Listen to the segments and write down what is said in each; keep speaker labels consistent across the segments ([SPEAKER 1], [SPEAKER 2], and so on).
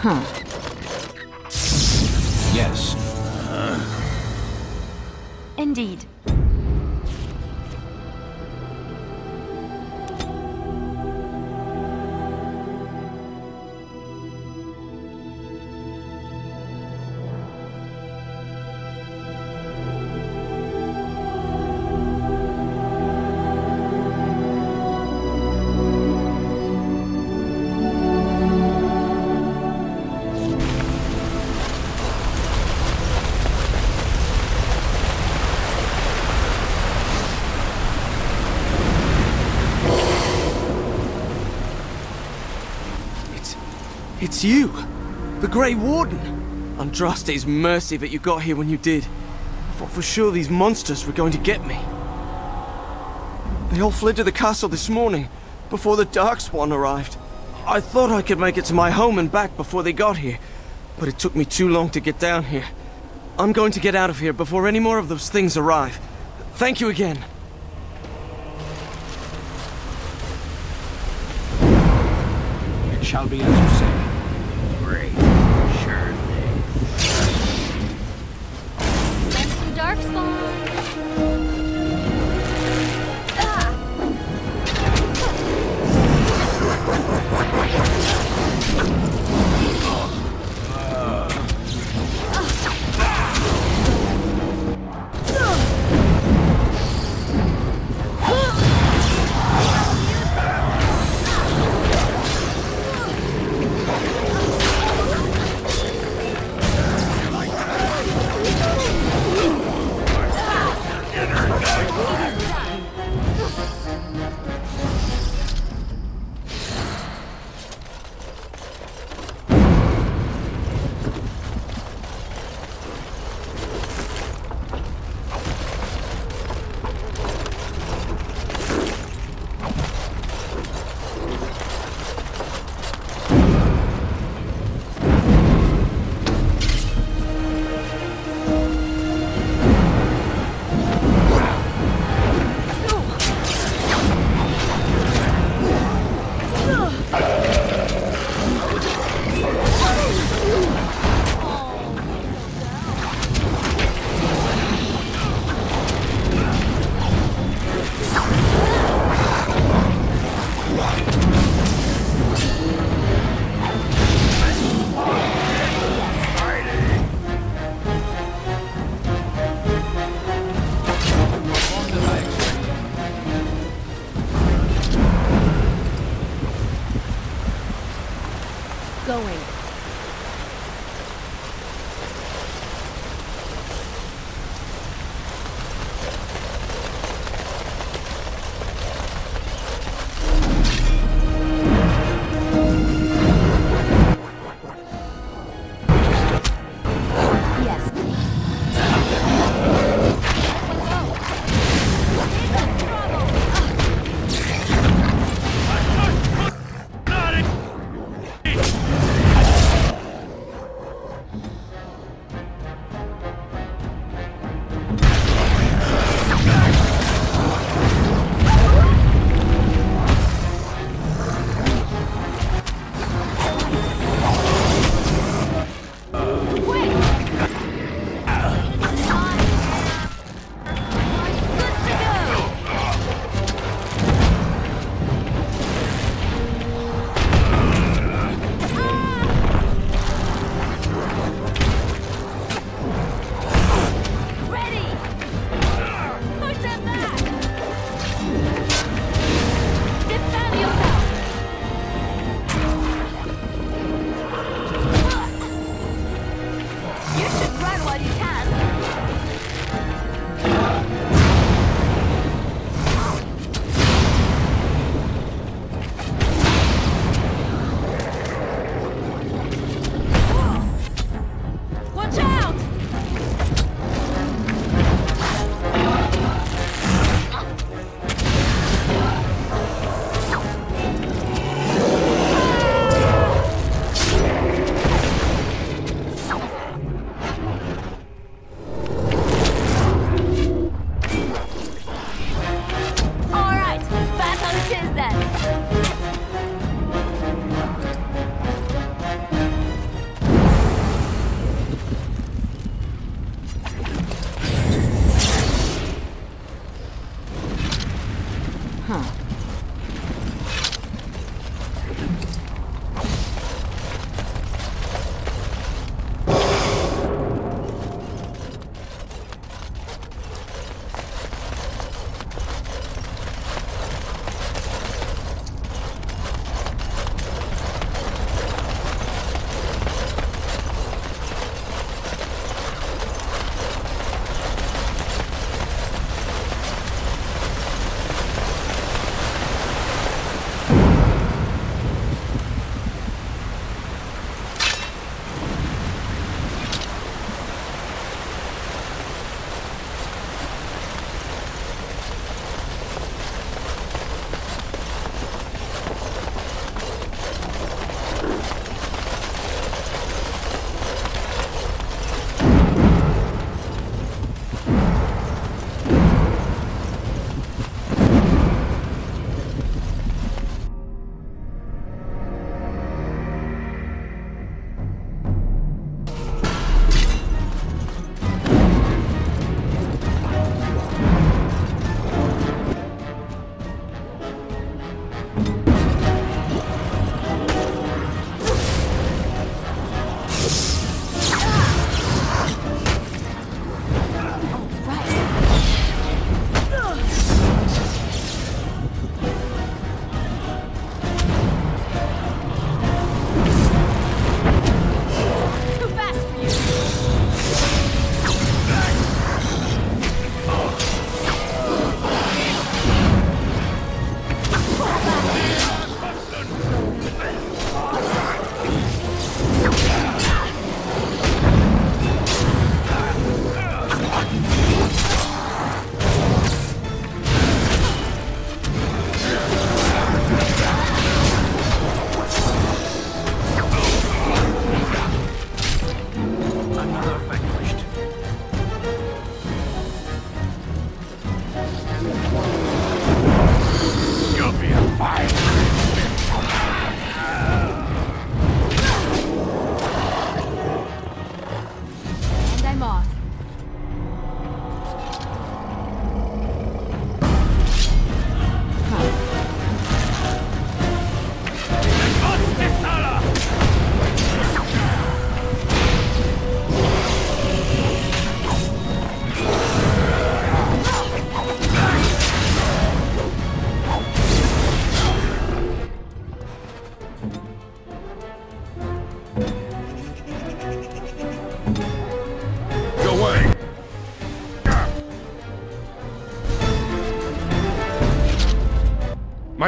[SPEAKER 1] Huh.
[SPEAKER 2] Yes.
[SPEAKER 1] Indeed.
[SPEAKER 3] It's you! The Grey Warden! Andraste's mercy that you got here when you did. I thought for sure these monsters were going to get me. They all fled to the castle this morning, before the Darkspawn arrived. I thought I could make it to my home and back before they got here, but it took me too long to get down here. I'm going to get out of here before any more of those things arrive. Thank you again.
[SPEAKER 2] It shall be as you say.
[SPEAKER 4] Great. Sure thing.
[SPEAKER 1] Send some Darkspawn. Going.
[SPEAKER 4] Not it.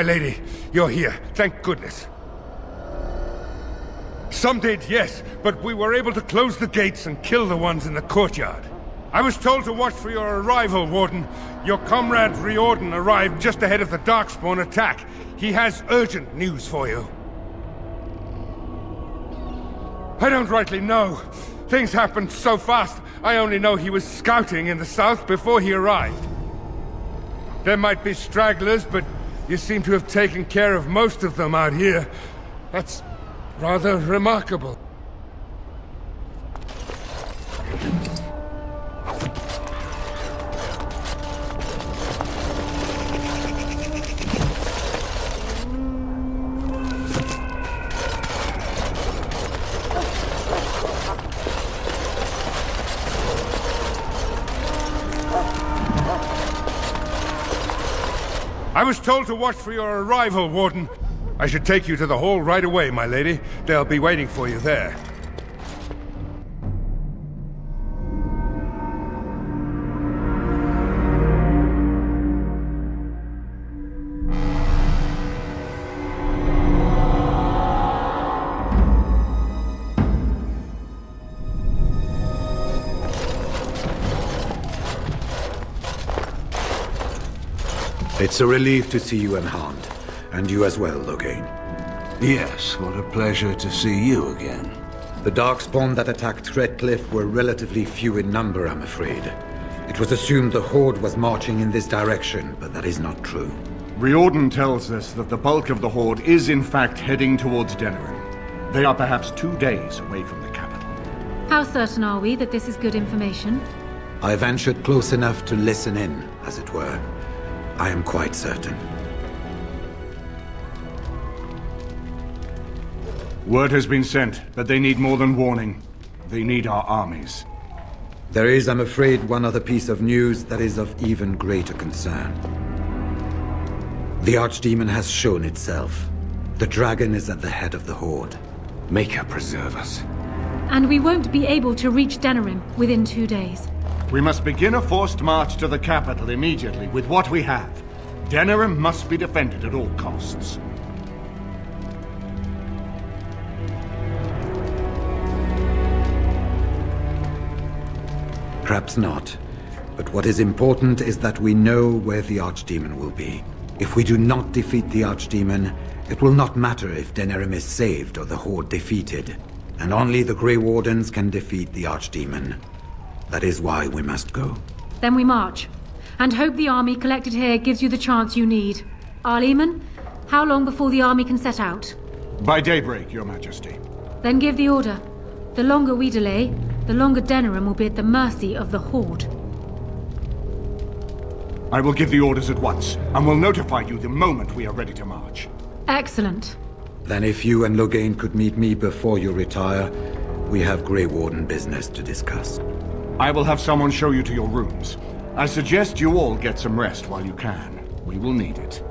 [SPEAKER 5] My lady, you're here. Thank goodness. Some did, yes, but we were able to close the gates and kill the ones in the courtyard. I was told to watch for your arrival, Warden. Your comrade Riordan arrived just ahead of the Darkspawn attack. He has urgent news for you. I don't rightly know. Things happened so fast, I only know he was scouting in the south before he arrived. There might be stragglers, but you seem to have taken care of most of them out here. That's rather remarkable. I was told to watch for your arrival, Warden. I should take you to the hall right away, my lady. They'll be waiting for you there.
[SPEAKER 6] It's a relief to see you unharmed. And you as well, Logain.
[SPEAKER 2] Yes, what a pleasure to see you again.
[SPEAKER 6] The Darkspawn that attacked Threadcliff were relatively few in number, I'm afraid. It was assumed the Horde was marching in this direction, but that is not true.
[SPEAKER 7] Riordan tells us that the bulk of the Horde is in fact heading towards Denerim. They are perhaps 2 days away from the capital.
[SPEAKER 1] How certain are we that this is good information?
[SPEAKER 6] I ventured close enough to listen in, as it were. I am quite certain.
[SPEAKER 7] Word has been sent, but they need more than warning. They need our armies.
[SPEAKER 6] There is, I'm afraid, one other piece of news that is of even greater concern. The Archdemon has shown itself. The dragon is at the head of the Horde.
[SPEAKER 2] Make her preserve us.
[SPEAKER 1] And we won't be able to reach Denerim within 2 days.
[SPEAKER 7] We must begin a forced march to the capital immediately with what we have. Denerim must be defended at all costs.
[SPEAKER 6] Perhaps not. But what is important is that we know where the Archdemon will be. If we do not defeat the Archdemon, it will not matter if Denerim is saved or the Horde defeated. And only the Grey Wardens can defeat the Archdemon. That is why we must go.
[SPEAKER 1] Then we march. And hope the army collected here gives you the chance you need. Arleman, how long before the army can set out?
[SPEAKER 7] By daybreak, Your Majesty.
[SPEAKER 1] Then give the order. The longer we delay, the longer Denerim will be at the mercy of the Horde.
[SPEAKER 7] I will give the orders at once, and will notify you the moment we are ready to march.
[SPEAKER 1] Excellent.
[SPEAKER 6] Then if you and Logain could meet me before you retire, we have Grey Warden business to discuss.
[SPEAKER 7] I will have someone show you to your rooms. I suggest you all get some rest while you can. We will need it.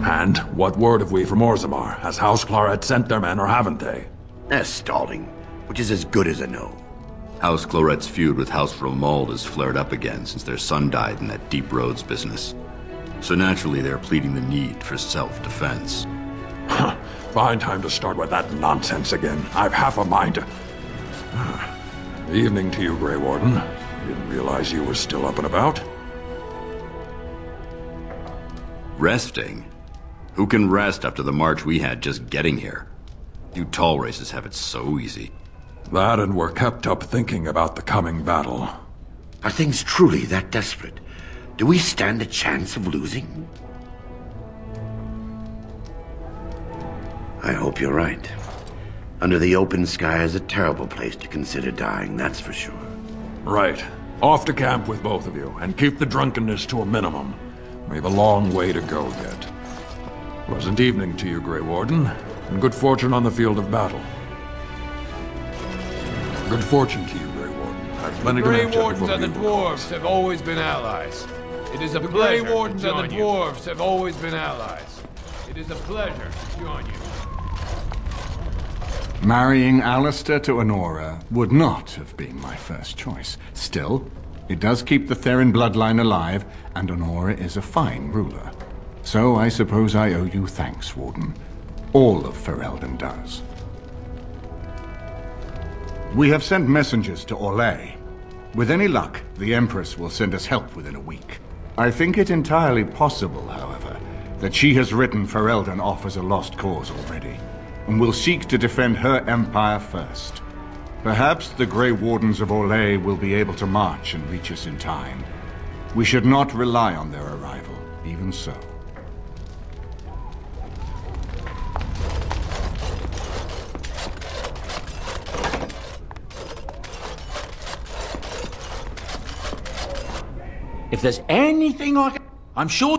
[SPEAKER 8] And what word have we from Orzammar? Has House Claret sent their men or haven't they?
[SPEAKER 4] They're stalling, which is as good as a no. House Claret's feud with House Romuald has flared up again since their son died in that Deep Roads business. So naturally they're pleading the need for self-defense.
[SPEAKER 8] Fine time to start with that nonsense again. I've half a mind to... Evening to you, Grey Warden. Didn't realize you were still up and about.
[SPEAKER 4] Resting? Who can rest after the march we had just getting here? You tall races have it so easy.
[SPEAKER 8] That and we're kept up thinking about the coming battle.
[SPEAKER 9] Are things truly that desperate? Do we stand a chance of losing? I hope you're right. Under the open sky is a terrible place to consider dying, that's for sure.
[SPEAKER 8] Right. Off to camp with both of you, and keep the drunkenness to a minimum. We've a long way to go yet. Pleasant evening to you, Grey Warden, and good fortune on the field of battle. Good fortune to you, Grey Warden. I've plenty to mention.
[SPEAKER 10] The Grey Wardens and the Dwarves have always been allies. It is a pleasure. The Grey Wardens and the Dwarves have always been allies. It is a pleasure to join you.
[SPEAKER 7] Marrying Alistair to Honora would not have been my first choice. Still, it does keep the Theron bloodline alive, and Honora is a fine ruler. So I suppose I owe you thanks, Warden. All of Ferelden does. We have sent messengers to Orlais. With any luck, the Empress will send us help within a week. I think it entirely possible, however, that she has written Ferelden off as a lost cause already, and will seek to defend her empire first. Perhaps the Grey Wardens of Orlais will be able to march and reach us in time. We should not rely on their arrival, even so.
[SPEAKER 11] If there's anything I can... I'm sure...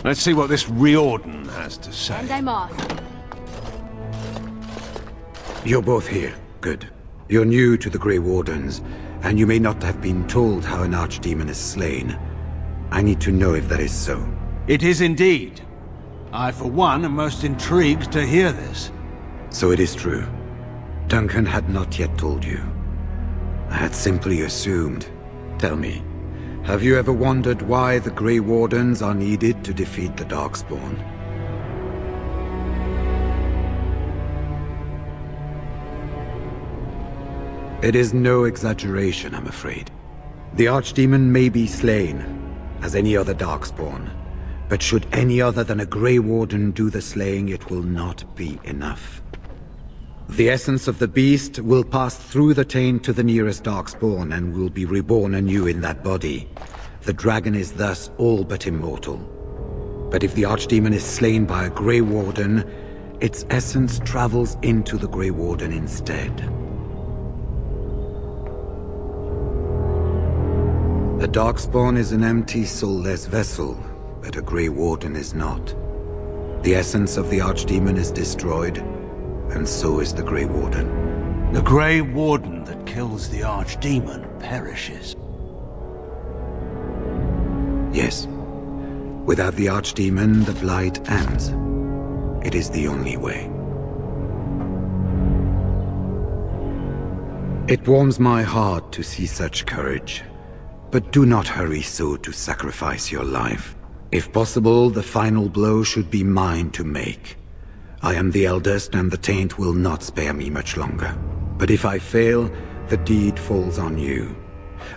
[SPEAKER 2] Let's see what this Riordan has to say.
[SPEAKER 12] And I'm off.
[SPEAKER 6] You're both here. Good. You're new to the Grey Wardens, and you may not have been told how an archdemon is slain. I need to know if that is so.
[SPEAKER 2] It is indeed. I, for one, am most intrigued to hear this.
[SPEAKER 6] So it is true. Duncan had not yet told you. I had simply assumed. Tell me, have you ever wondered why the Grey Wardens are needed to defeat the Darkspawn? It is no exaggeration, I'm afraid. The Archdemon may be slain, as any other Darkspawn, but should any other than a Grey Warden do the slaying, it will not be enough. The essence of the beast will pass through the taint to the nearest Darkspawn and will be reborn anew in that body. The dragon is thus all but immortal. But if the Archdemon is slain by a Grey Warden, its essence travels into the Grey Warden instead. A Darkspawn is an empty, soulless vessel, but a Grey Warden is not. The essence of the Archdemon is destroyed, and so is the Grey Warden.
[SPEAKER 2] The Grey Warden that kills the Archdemon perishes.
[SPEAKER 6] Yes. Without the Archdemon, the Blight ends. It is the only way. It warms my heart to see such courage. But do not hurry so to sacrifice your life. If possible, the final blow should be mine to make. I am the eldest, and the Taint will not spare me much longer. But if I fail, the deed falls on you.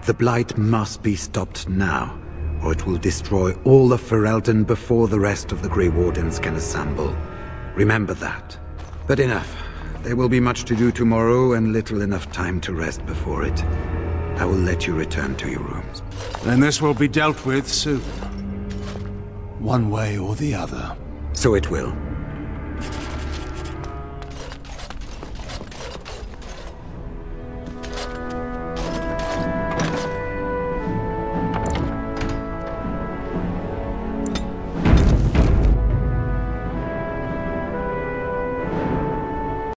[SPEAKER 6] The Blight must be stopped now, or it will destroy all of Ferelden before the rest of the Grey Wardens can assemble. Remember that. But enough. There will be much to do tomorrow, and little enough time to rest before it. I will let you return to your rooms.
[SPEAKER 2] Then this will be dealt with soon. One way or the other.
[SPEAKER 6] So it will.